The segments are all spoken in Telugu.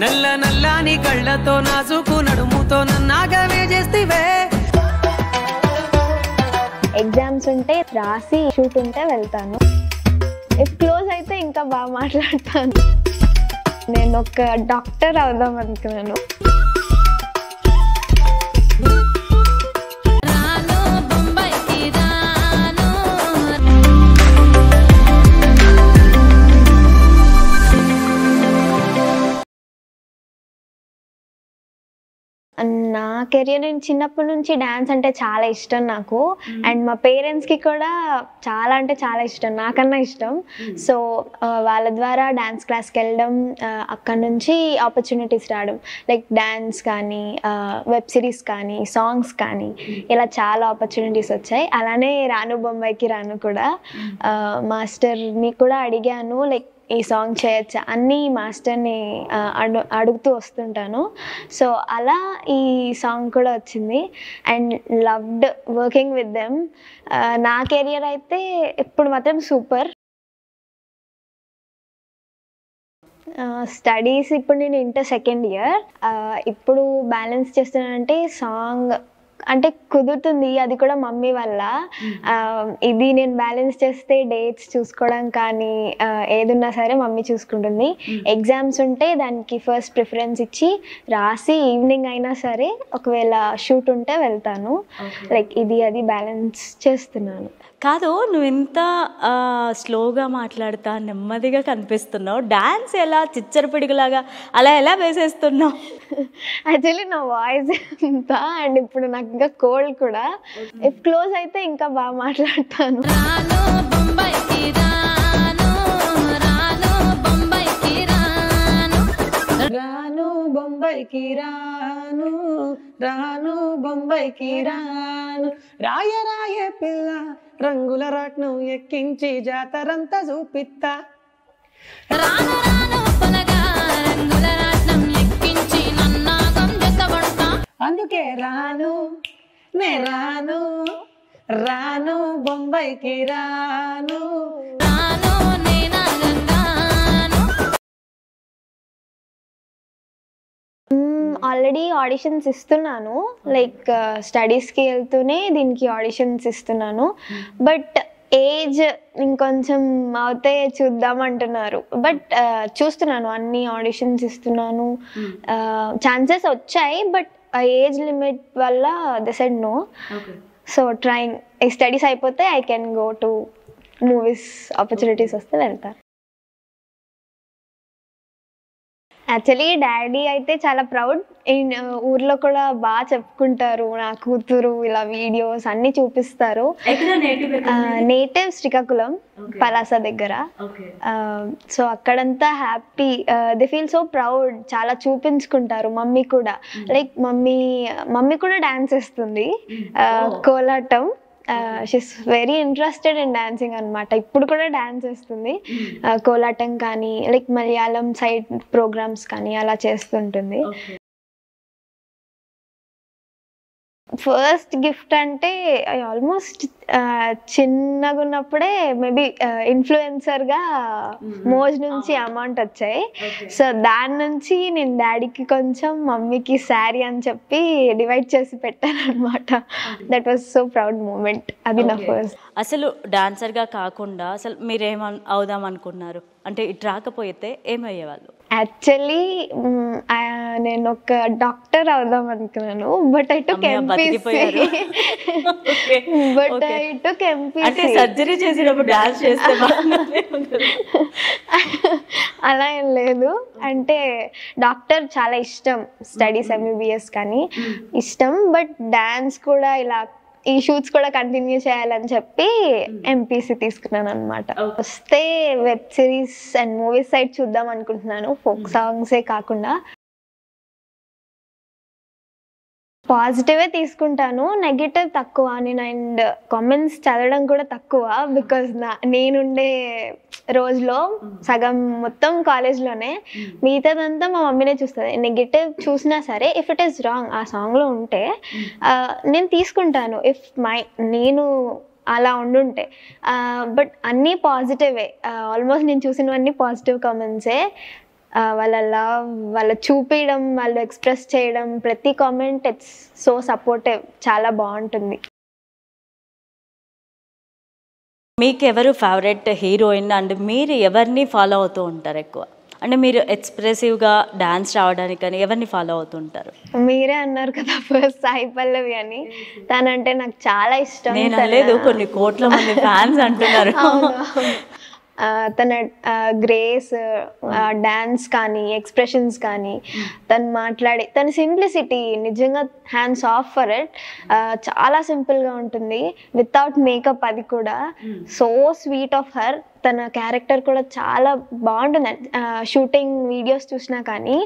నల్ల నల్లాని కళ్ళతో నాజుకు నడుముతో నన్నాగవే చేస్తివే. ఎగ్జామ్స్ ఉంటే రాసి షూట్ ఉంటే వెళ్తాను. ఇఫ్ క్లోజ్ అయితే ఇంకా బాగా మాట్లాడతాను. నేను ఒక డాక్టర్ అవుదాం అనుకున్నాను. నా కెరియర్ చిన్నప్పటి నుంచి డాన్స్ అంటే చాలా ఇష్టం నాకు. అండ్ మా పేరెంట్స్కి కూడా చాలా అంటే చాలా ఇష్టం, నాకన్నా ఇష్టం. సో వాళ్ళ ద్వారా డాన్స్ క్లాస్కి వెళ్ళడం, అక్కడ నుంచి ఆపర్చునిటీస్ రావడం, లైక్ డాన్స్ కానీ, వెబ్ సిరీస్ కానీ, సాంగ్స్ కానీ, ఇలా చాలా ఆపర్చునిటీస్ వచ్చాయి. అలానే రాను బొంబాయికి రాను కూడా మాస్టర్ని కూడా అడిగాను, లైక్ ఈ సాంగ్ చేయొచ్చా అన్నీ మాస్టర్ని అడుగుతూ వస్తుంటాను. సో అలా ఈ సాంగ్ కూడా వచ్చింది. And loved working with them. నా కెరియర్ అయితే ఇప్పుడు మాత్రం సూపర్. స్టడీస్ ఇప్పుడు నేను ఇంటర్ సెకండ్ ఇయర్. ఇప్పుడు బ్యాలెన్స్ చేస్తున్నానంటే సాంగ్ అంటే కుదురుతుంది, అది కూడా మమ్మీ వల్ల. ఇది నేను బ్యాలెన్స్ చేస్తే డేట్స్ చూసుకోవడం కానీ ఏదున్నా సరే మమ్మీ చూసుకుంటుంది. ఎగ్జామ్స్ ఉంటే దానికి ఫస్ట్ ప్రిఫరెన్స్ ఇచ్చి రాసి ఈవినింగ్ అయినా సరే ఒకవేళ షూట్ ఉంటే వెళ్తాను. లైక్ ఇది అది బ్యాలెన్స్ చేస్తున్నాను. కాదు, నువ్వు ఎంత స్లోగా మాట్లాడుతా నెమ్మదిగా కనిపిస్తున్నావు, డాన్స్ ఎలా చిచ్చరపిడిలాగా అలా ఎలా వేసేస్తున్నావు? యాక్చువల్లీ నా వాయిస్ ఎంత, అండ్ ఇప్పుడు నాకు ఇంకా కోల్డ్ కూడా. ఇఫ్ క్లోజ్ అయితే ఇంకా బాగా మాట్లాడతాను. రాను బొంబాయికి రాను, రాను బొంబాయికి రాను, రాను బొంబాయికి రాను, రాను బొంబాయికి రాను, రాయ రాయ పిల్ల రంగుల రాట్నం ఎక్కించి జాతరంతా చూపిత్తా. రాను రాను పొలగా రంగుల రాట్నం ఎక్కించి నన్నాగం జతబడతా. అందుకే రాను నే రాను, రాను బొంబాయికి రాను. రాను నేనాగంగాను. ఆల్రెడీ ఆడిషన్స్ ఇస్తున్నాను, లైక్ స్టడీస్కి వెళ్తూనే దీనికి ఆడిషన్స్ ఇస్తున్నాను. బట్ ఏజ్ ఇంకొంచెం అవుతే చూద్దాం అంటున్నారు. బట్ చూస్తున్నాను, అన్ని ఆడిషన్స్ ఇస్తున్నాను. ఛాన్సెస్ వచ్చాయి, బట్ ఆ ఏజ్ లిమిట్ వల్ల they said no. So trying. ఈ స్టడీస్ అయిపోతే I can go to movies, opportunities వస్తే వెళ్తాను. యాక్చువల్లీ డాడీ అయితే చాలా ప్రౌడ్. ఊర్లో కూడా బాగా చెప్పుకుంటారు, నా కూతురు ఇలా వీడియోస్ అన్ని చూపిస్తారు. నేటివ్ శ్రీకాకుళం, పలాస దగ్గర. సో అక్కడంతా happy, they feel so proud. చాలా చూపించుకుంటారు. మమ్మీ కూడా, లైక్ మమ్మీ కూడా డాన్స్ వేస్తుంది, Kolatam. She's very interested in dancing అనమాట. ఇప్పుడు కూడా డాన్స్ వేస్తుంది, కోలాటం కానీ, లైక్ మలయాళం సైడ్ ప్రోగ్రామ్స్ కానీ అలా చేస్తుంటుంది. ఫస్ట్ గిఫ్ట్ అంటే ఆల్మోస్ట్ చిన్నగా ఉన్నప్పుడే మేబీ ఇన్ఫ్లుయెన్సర్గా మోజ్ నుంచి అమౌంట్ వచ్చాయి. సో దాని నుంచి నేను డాడీకి కొంచెం, మమ్మీకి శారీ అని చెప్పి డివైడ్ చేసి పెట్టాను అనమాట. That was so proud moment. అది నా ఫస్ట్. అసలు డాన్సర్గా కాకుండా అసలు మీరేం అవుదాం అనుకున్నారు? అంటే ఇటు రాకపోతే ఏమయ్యేవాళ్ళు? యాక్చువల్లీ నేను ఒక డాక్టర్ అవుదాం అనుకున్నాను. But I took MPC. But I took MPC. అంటే సర్జరీ చేసినప్పుడు డాన్స్ చేస్తే అలా ఏం లేదు. అంటే డాక్టర్ చాలా ఇష్టం, స్టడీస్ ఎంబీబీఎస్ కానీ ఇష్టం. బట్ డాన్స్ కూడా ఇలా ఈ షూట్స్ కూడా కంటిన్యూ చేయాలని చెప్పి ఎంపీసీ తీసుకున్నాను అనమాట. వస్తే web series and movies side చూద్దాం అనుకుంటున్నాను, ఫోక్ సాంగ్సే కాకుండా. పాజిటివే తీసుకుంటాను, నెగిటివ్ తక్కువ. నేను అండ్ కామెంట్స్ చదవడం కూడా తక్కువ. బికాజ్ నేనుండే రోజులో సగం మొత్తం కాలేజ్లోనే, మిగతాదంతా మా మమ్మీనే చూస్తుంది. నెగిటివ్ చూసినా సరే, ఇఫ్ ఇట్ ఈస్ రాంగ్ ఆ సాంగ్లో ఉంటే నేను తీసుకుంటాను, ఇఫ్ నేను అలా ఉండుంటే. బట్ అన్నీ పాజిటివే, ఆల్మోస్ట్ నేను చూసినవన్నీ పాజిటివ్ కామెంట్సే. వాళ్ళ లవ్, వాళ్ళ చూపించడం, వాళ్ళు ఎక్స్ప్రెస్ చేయడం, ప్రతి కామెంట్ ఇట్స్ సో సపోర్టివ్, చాలా బాగుంటుంది. మీకు ఎవరు ఫేవరెట్ హీరోయిన్ అండ్ మీరు ఎవరిని ఫాలో అవుతూ ఉంటారు ఎక్కువ? అంటే మీరు ఎక్స్ప్రెసివ్గా డాన్స్ రావడానికి కానీ ఎవరిని ఫాలో అవుతుంటారు? మీరే అన్నారు కదా ఫస్ట్ సాయి పల్లవి అని, తనంటే నాకు చాలా ఇష్టం. నేను అనలేదు, కొన్ని కోట్ల మంది ఫ్యాన్స్ అంటున్నారు. తన గ్రేస్, డాన్స్ కానీ ఎక్స్ప్రెషన్స్ కానీ, తను మాట్లాడే తన సింప్లిసిటీ, నిజంగా హ్యాండ్స్ ఆఫ్ ఫర్ ఇట్. చాలా సింపుల్గా ఉంటుంది వితౌట్ మేకప్, అది కూడా సో స్వీట్ ఆఫ్ హర్. తన క్యారెక్టర్ కూడా చాలా బాగుంటుంది, షూటింగ్ వీడియోస్ చూసినా కానీ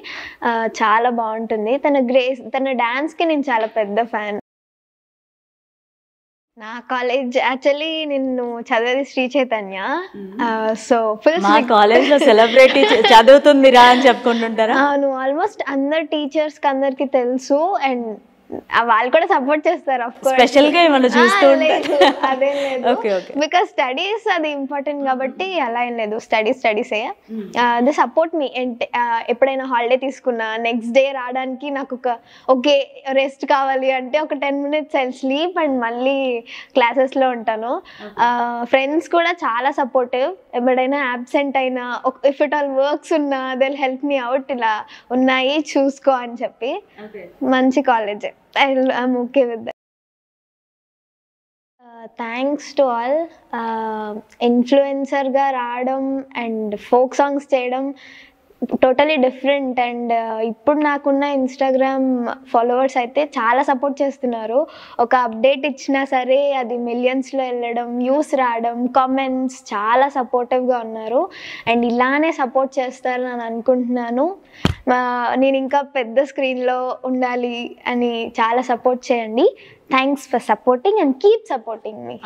చాలా బాగుంటుంది. తన గ్రేస్, తన డాన్స్కి నేను చాలా పెద్ద ఫ్యాన్. నా కాలేజ్ యాక్చువల్లీ నేను చదివేది శ్రీ చైతన్య. సో ఫుల్ మా కాలేజ్లో సెలబ్రిటీ చదువుతుందిరా అని చెప్పుకుంటుంటారా? అవును, ఆల్మోస్ట్ అందరు టీచర్స్కి అందరికి తెలుసు. అండ్ వాళ్ళు కూడా సపోర్ట్ చేస్తారు. ఆఫ్ కోర్స్ స్పెషల్ గా ఏమన్నా చూస్తూ ఉంటారు? అదేం లేదు, బికాస్ స్టడీస్ అది ఇంపార్టెంట్ కాబట్టి అలా ఏం లేదు. స్టడీసే ది సపోర్ట్ మీ. ఎప్పుడైనా హాలిడే తీసుకున్నా నెక్స్ట్ డే రావడానికి నాకు ఓకే రెస్ట్ కావాలి అంటే ఒక 10 minutes ఐ స్లీప్ అండ్ మళ్ళీ క్లాసెస్లో ఉంటాను. ఫ్రెండ్స్ కూడా చాలా సపోర్టివ్. ఎప్పుడైనా అబ్సెంట్ అయినా, ఇఫ్ ఇట్ ఆల్ వర్క్స్ ఉన్నా they will help me out, ఇలా ఉన్నాయి చూసుకో అని చెప్పి. మంచి కాలేజే. I'm okay with that. Thanks to all. ఇన్ఫ్లుయెన్సర్గా రావడం అండ్ ఫోక్ సాంగ్స్ చేయడం టోటలీ డిఫరెంట్. అండ్ ఇప్పుడు నాకున్న ఇన్స్టాగ్రామ్ ఫాలోవర్స్ అయితే చాలా సపోర్ట్ చేస్తున్నారు. ఒక అప్డేట్ ఇచ్చినా సరే అది మిలియన్స్లో వెళ్ళడం, వ్యూస్ రావడం, కామెంట్స్, చాలా సపోర్టివ్గా ఉన్నారు. అండ్ ఇలానే సపోర్ట్ చేస్తారని నేను అనుకుంటున్నాను. నేను ఇంకా పెద్ద స్క్రీన్లో ఉండాలి అని చాలా సపోర్ట్ చేయండి. Thanks for supporting and keep supporting me.